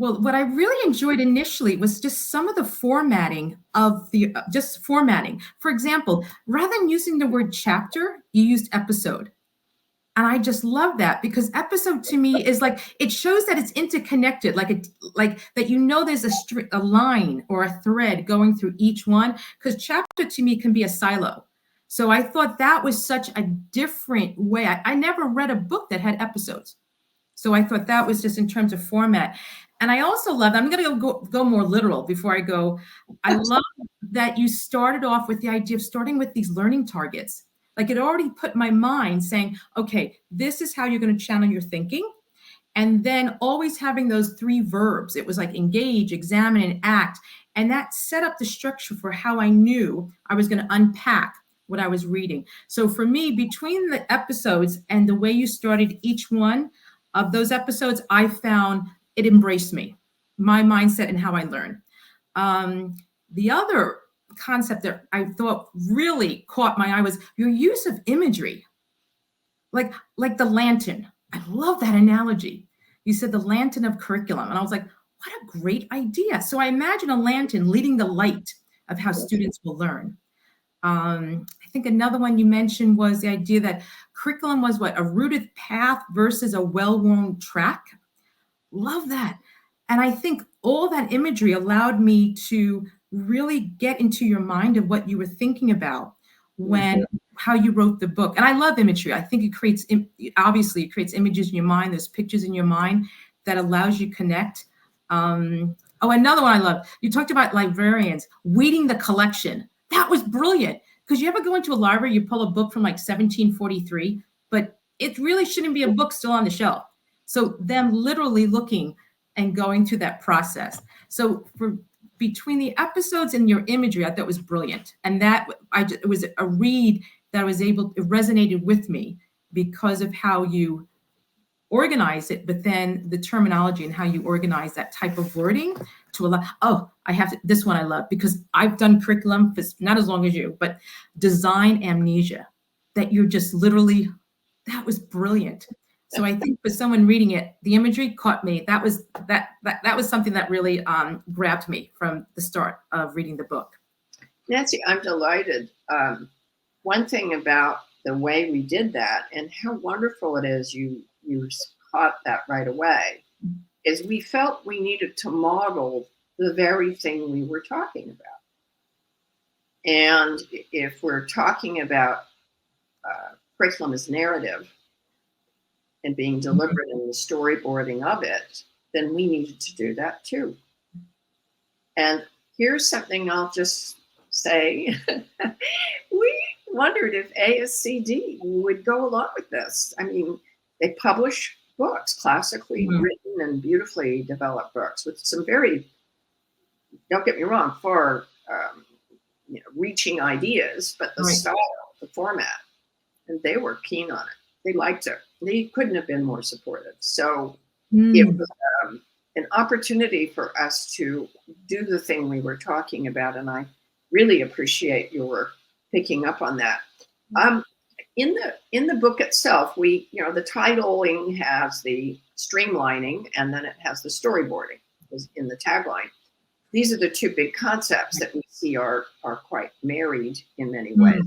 Well, what I really enjoyed initially was just some of the formatting of the just formatting. For example, rather than using the word chapter, you used episode. And I just love that because episode to me is like it shows that it's interconnected, like that there's a line or a thread going through each one. Because chapter to me can be a silo. So I thought that was such a different way. I never read a book that had episodes. So I thought that was just in terms of format. And I also love, I'm going to go more literal before I go. I love that you started off with the idea of starting with these learning targets. Like it already put my mind saying, okay, this is how you're going to channel your thinking. And then always having those three verbs. It was like engage, examine, and act. And that set up the structure for how I knew I was going to unpack what I was reading. So for me, between the episodes and the way you started each one of those episodes, I found it embraced me, my mindset and how I learn. The other concept that I thought really caught my eye was your use of imagery, like the lantern. I love that analogy. You said the lantern of curriculum, and I was like, what a great idea. So I imagine a lantern leading the light of how students will learn. I think another one you mentioned was the idea that curriculum was a rooted path versus a well-worn track. Love that. And I think all that imagery allowed me to really get into your mind of what you were thinking about when how you wrote the book. And I love imagery. I think it creates images in your mind. There's pictures in your mind that allows you to connect. Another one I love. You talked about librarians weeding the collection. That was brilliant. Because you ever go into a library, you pull a book from like 1743, but it really shouldn't be a book still on the shelf. So them literally looking and going through that process. So between the episodes and your imagery, I thought was brilliant. And it was a read that it resonated with me because of how you organize it, but then the terminology and how you organize that type of wording to allow, this one I love because I've done curriculum for not as long as you, but design amnesia, that you're just literally, that was brilliant. So I think for someone reading it, the imagery caught me. That was something that really grabbed me from the start of reading the book. Nancy, I'm delighted. One thing about the way we did that and how wonderful it is you caught that right away is we felt we needed to model the very thing we were talking about. And if we're talking about curriculum as narrative and being deliberate in the storyboarding of it, then we needed to do that too. And here's something I'll just say. We wondered if ASCD would go along with this. I mean, they publish books, classically written and beautifully developed books with some very, don't get me wrong, far reaching ideas, but the style, the format, and they were keen on it. They liked it. They couldn't have been more supportive. So it was an opportunity for us to do the thing we were talking about, and I really appreciate your picking up on that. In the book itself, the titling has the streamlining, and then it has the storyboarding in the tagline. These are the two big concepts that we see are quite married in many ways.